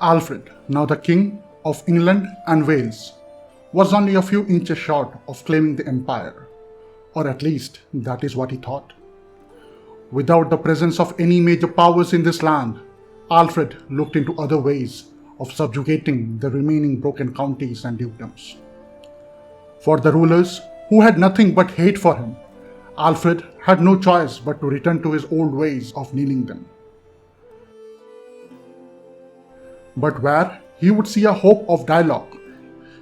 Alfred, now the King of England and Wales, was only a few inches short of claiming the empire, or at least that is what he thought. Without the presence of any major powers in this land, Alfred looked into other ways of subjugating the remaining broken counties and dukedoms. For the rulers who had nothing but hate for him, Alfred had no choice but to return to his old ways of kneeling them. But where he would see a hope of dialogue,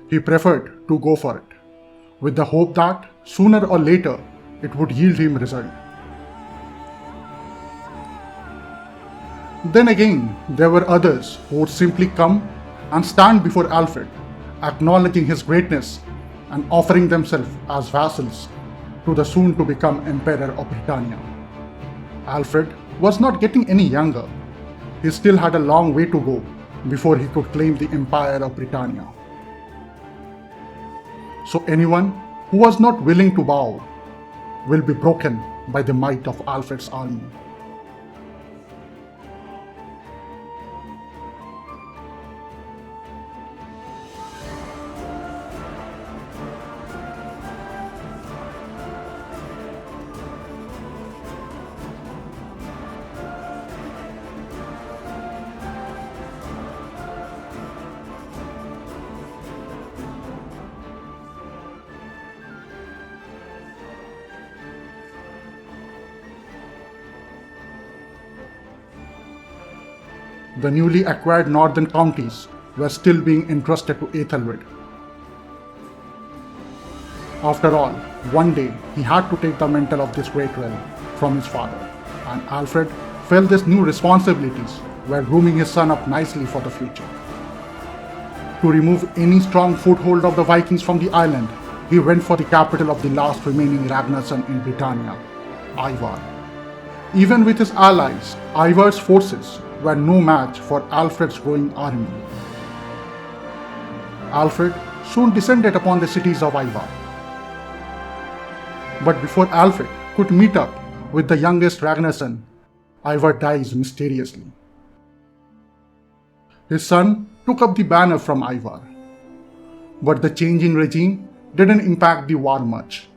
he preferred to go for it, with the hope that sooner or later it would yield him result. Then again, there were others who would simply come and stand before Alfred, acknowledging his greatness and offering themselves as vassals to the soon-to-become Emperor of Britannia. Alfred was not getting any younger. He still had a long way to go before he could claim the Empire of Britannia. So anyone who was not willing to bow will be broken by the might of Alfred's army. The newly acquired northern counties were still being entrusted to Ethelred. After all, one day he had to take the mantle of this great realm from his father, and Alfred felt these new responsibilities were grooming his son up nicely for the future. To remove any strong foothold of the Vikings from the island, he went for the capital of the last remaining Ragnarsson in Britannia, Ivar. Even with his allies, Ivar's forces were no match for Alfred's growing army. Alfred soon descended upon the cities of Ivar. But before Alfred could meet up with the youngest Ragnarsson, Ivar dies mysteriously. His son took up the banner from Ivar. But the changing regime didn't impact the war much.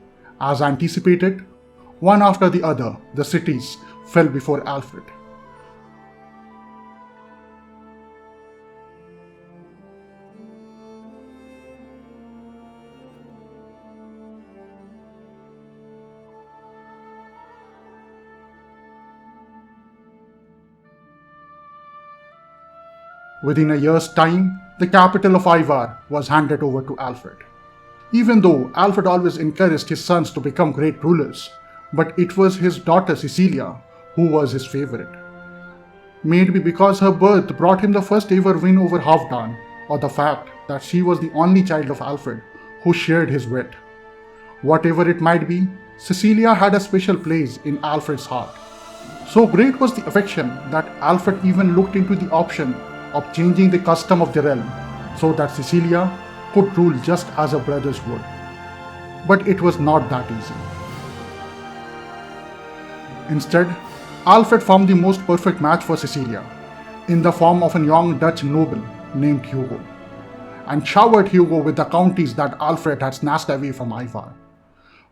As anticipated, one after the other, the cities fell before Alfred. Within a year's time, the capital of Ivar was handed over to Alfred. Even though Alfred always encouraged his sons to become great rulers, but it was his daughter Cecilia who was his favorite. Maybe because her birth brought him the first ever win over Halfdan, or the fact that she was the only child of Alfred who shared his wit. Whatever it might be, Cecilia had a special place in Alfred's heart. So great was the affection that Alfred even looked into the option of changing the custom of the realm so that Cecilia could rule just as her brothers would. But it was not that easy. Instead, Alfred found the most perfect match for Cecilia in the form of a young Dutch noble named Hugo, and showered Hugo with the counties that Alfred had snatched away from Ivar,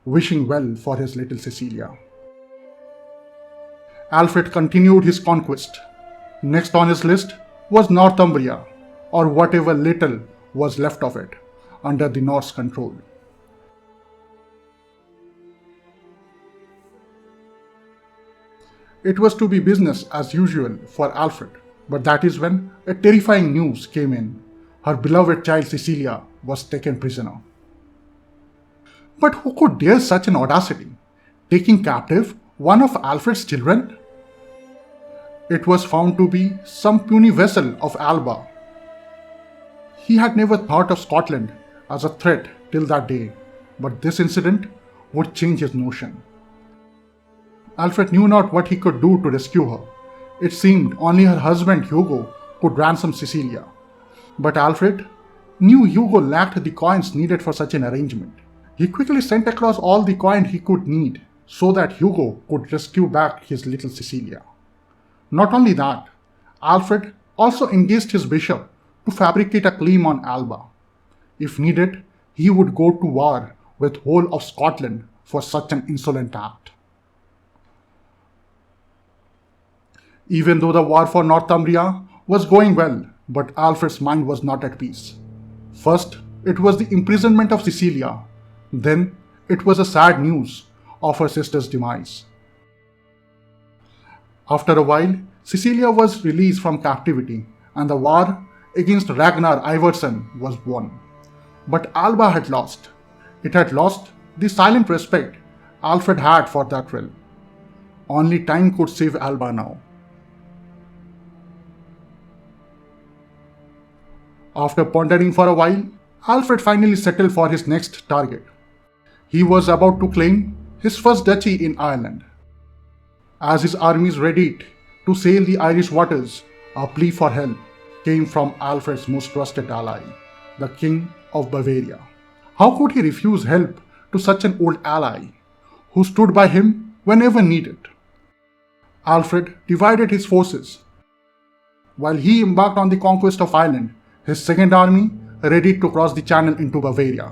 wishing well for his little Cecilia. Alfred continued his conquest. Next on his list was Northumbria, or whatever little was left of it, under the Norse control. It was to be business as usual for Alfred, but that is when a terrifying news came in. Her beloved child Cecilia was taken prisoner. But who could dare such an audacity, taking captive one of Alfred's children? It was found to be some puny vessel of Alba. He had never thought of Scotland as a threat till that day, but this incident would change his notion. Alfred knew not what he could do to rescue her. It seemed only her husband Hugo could ransom Cecilia. But Alfred knew Hugo lacked the coins needed for such an arrangement. He quickly sent across all the coin he could need so that Hugo could rescue back his little Cecilia. Not only that, Alfred also engaged his bishop to fabricate a claim on Alba. If needed, he would go to war with whole of Scotland for such an insolent act. Even though the war for Northumbria was going well, but Alfred's mind was not at peace. First, it was the imprisonment of Cecilia. Then, it was the sad news of her sister's demise. After a while, Cecilia was released from captivity, and the war against Ragnar Iverson was won. But Alba had lost. It had lost the silent respect Alfred had for that realm. Only time could save Alba now. After pondering for a while, Alfred finally settled for his next target. He was about to claim his first duchy in Ireland. As his armies readied to sail the Irish waters, a plea for help came from Alfred's most trusted ally, the King of Bavaria. How could he refuse help to such an old ally, who stood by him whenever needed? Alfred divided his forces. While he embarked on the conquest of Ireland, his second army ready to cross the channel into Bavaria.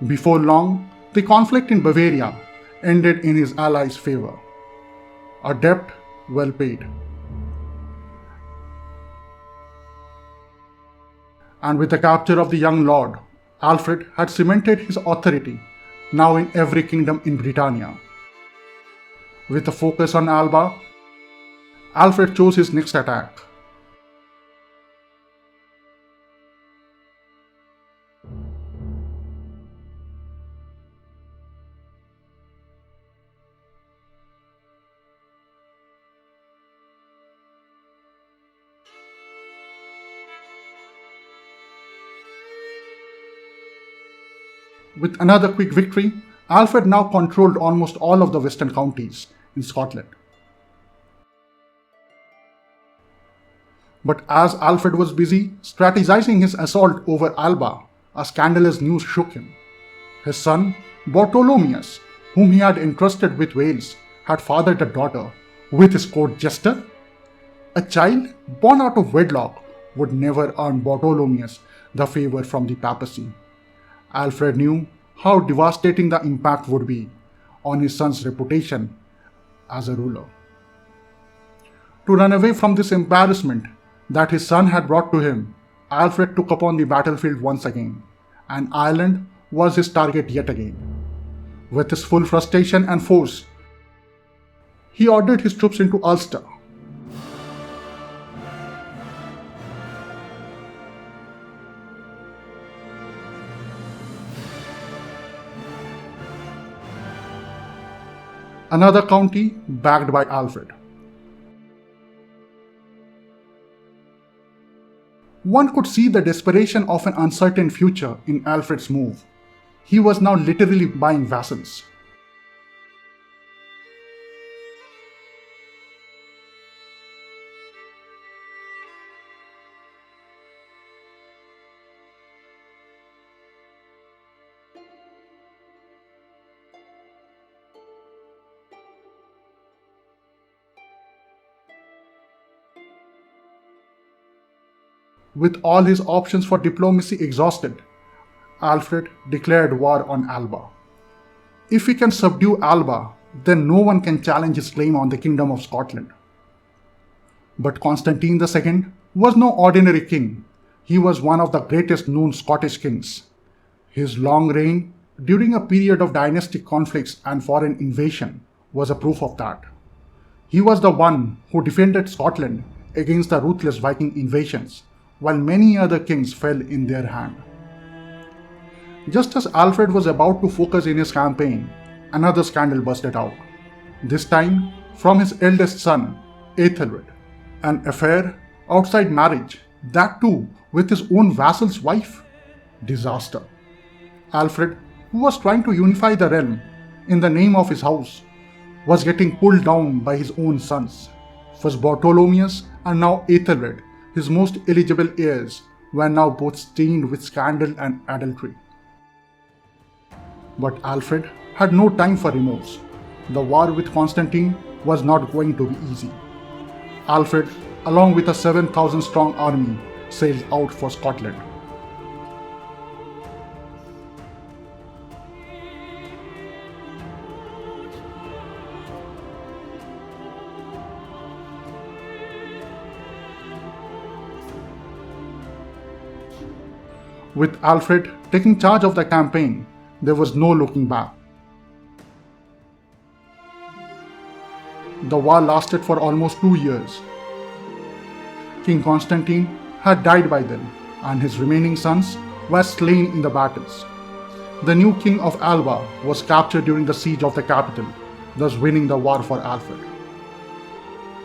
Before long, the conflict in Bavaria ended in his allies' favor. A debt well paid. And with the capture of the young lord, Alfred had cemented his authority, now in every kingdom in Britannia. With a focus on Alba, Alfred chose his next attack. With another quick victory, Alfred now controlled almost all of the western counties in Scotland. But as Alfred was busy strategizing his assault over Alba, a scandalous news shook him. His son, Bartholomeus, whom he had entrusted with Wales, had fathered a daughter with his court jester. A child born out of wedlock would never earn Bartholomeus the favor from the papacy. Alfred knew how devastating the impact would be on his son's reputation as a ruler. To run away from this embarrassment that his son had brought to him, Alfred took upon the battlefield once again, and Ireland was his target yet again. With his full frustration and force, he ordered his troops into Ulster. Another county backed by Alfred. One could see the desperation of an uncertain future in Alfred's move. He was now literally buying vassals. With all his options for diplomacy exhausted, Alfred declared war on Alba. If he can subdue Alba, then no one can challenge his claim on the Kingdom of Scotland. But Constantine II was no ordinary king. He was one of the greatest known Scottish kings. His long reign during a period of dynastic conflicts and foreign invasion was a proof of that. He was the one who defended Scotland against the ruthless Viking invasions, while many other kings fell in their hand. Just as Alfred was about to focus in his campaign, another scandal busted out. This time from his eldest son, Ethelred. An affair outside marriage, that too with his own vassal's wife. Disaster. Alfred, who was trying to unify the realm in the name of his house, was getting pulled down by his own sons. First Bartholomeus and now Ethelred, his most eligible heirs, were now both stained with scandal and adultery. But Alfred had no time for remorse. The war with Constantine was not going to be easy. Alfred, along with a 7,000 strong army, sailed out for Scotland. With Alfred taking charge of the campaign, there was no looking back. The war lasted for almost 2 years. King Constantine had died by then, and his remaining sons were slain in the battles. The new king of Alba was captured during the siege of the capital, thus winning the war for Alfred.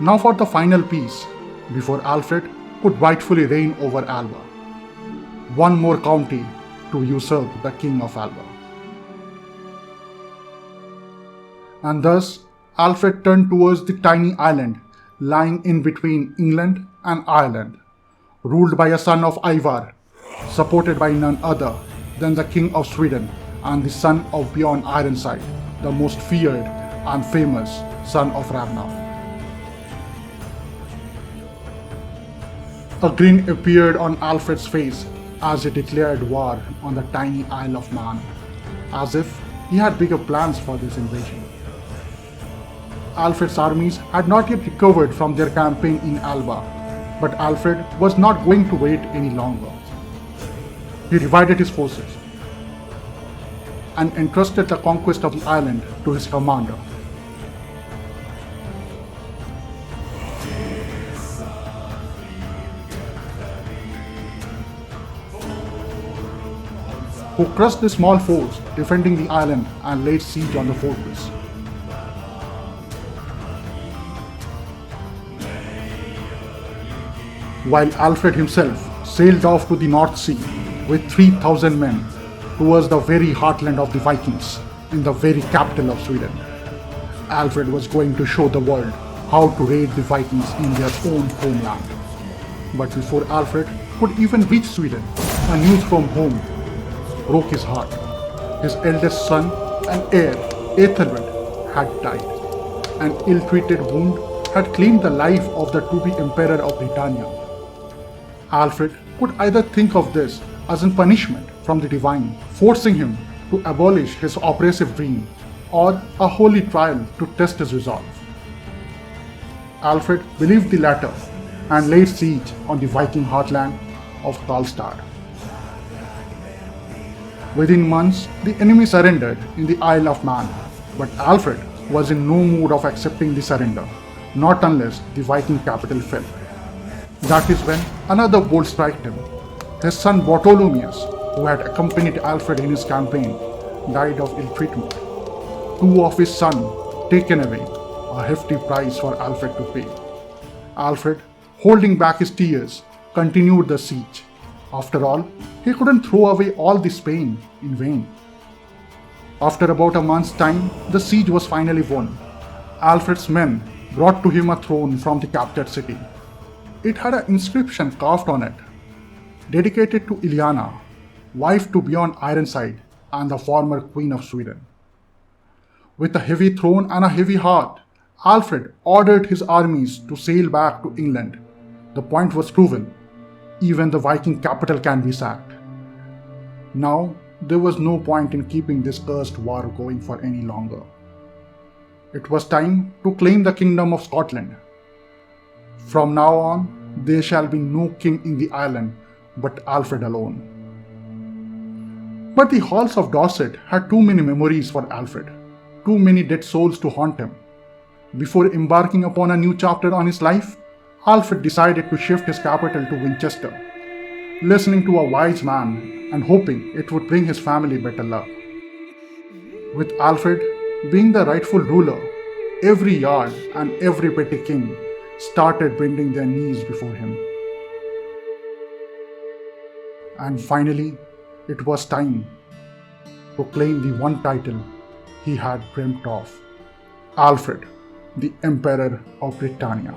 Now for the final piece, before Alfred could rightfully reign over Alba. One more county to usurp the king of Alba. And thus, Alfred turned towards the tiny island lying in between England and Ireland, ruled by a son of Ivar, supported by none other than the King of Sweden and the son of Bjorn Ironside, the most feared and famous son of Ragnar. A grin appeared on Alfred's face as he declared war on the tiny Isle of Man, as if he had bigger plans for this invasion. Alfred's armies had not yet recovered from their campaign in Alba, but Alfred was not going to wait any longer. He divided his forces and entrusted the conquest of the island to his commander. Who crushed the small force defending the island and laid siege on the fortress. While Alfred himself sailed off to the North Sea with 3,000 men towards the very heartland of the Vikings in the very capital of Sweden. Alfred was going to show the world how to raid the Vikings in their own homeland. But before Alfred could even reach Sweden, a news from home broke his heart. His eldest son and heir, Ethelred, had died. An ill-treated wound had claimed the life of the to-be emperor of Britannia. Alfred could either think of this as a punishment from the divine, forcing him to abolish his oppressive dream, or a holy trial to test his resolve. Alfred believed the latter and laid siege on the Viking heartland of Karlstad. Within months, the enemy surrendered in the Isle of Man, but Alfred was in no mood of accepting the surrender, not unless the Viking capital fell. That is when another bolt struck him. His son Bartholomeus, who had accompanied Alfred in his campaign, died of ill treatment. Two of his sons taken away, a hefty price for Alfred to pay. Alfred, holding back his tears, continued the siege. After all, he couldn't throw away all this pain in vain. After about a month's time, the siege was finally won. Alfred's men brought to him a throne from the captured city. It had an inscription carved on it, dedicated to Ilyana, wife to Bjorn Ironside and the former Queen of Sweden. With a heavy throne and a heavy heart, Alfred ordered his armies to sail back to England. The point was proven. Even the Viking capital can be sacked. Now, there was no point in keeping this cursed war going for any longer. It was time to claim the kingdom of Scotland. From now on, there shall be no king in the island but Alfred alone. But the halls of Dorset had too many memories for Alfred, too many dead souls to haunt him. Before embarking upon a new chapter on his life, Alfred decided to shift his capital to Winchester, listening to a wise man and hoping it would bring his family better luck. With Alfred being the rightful ruler, every jarl and every petty king started bending their knees before him. And finally, it was time to claim the one title he had dreamt of: Alfred, the Emperor of Britannia.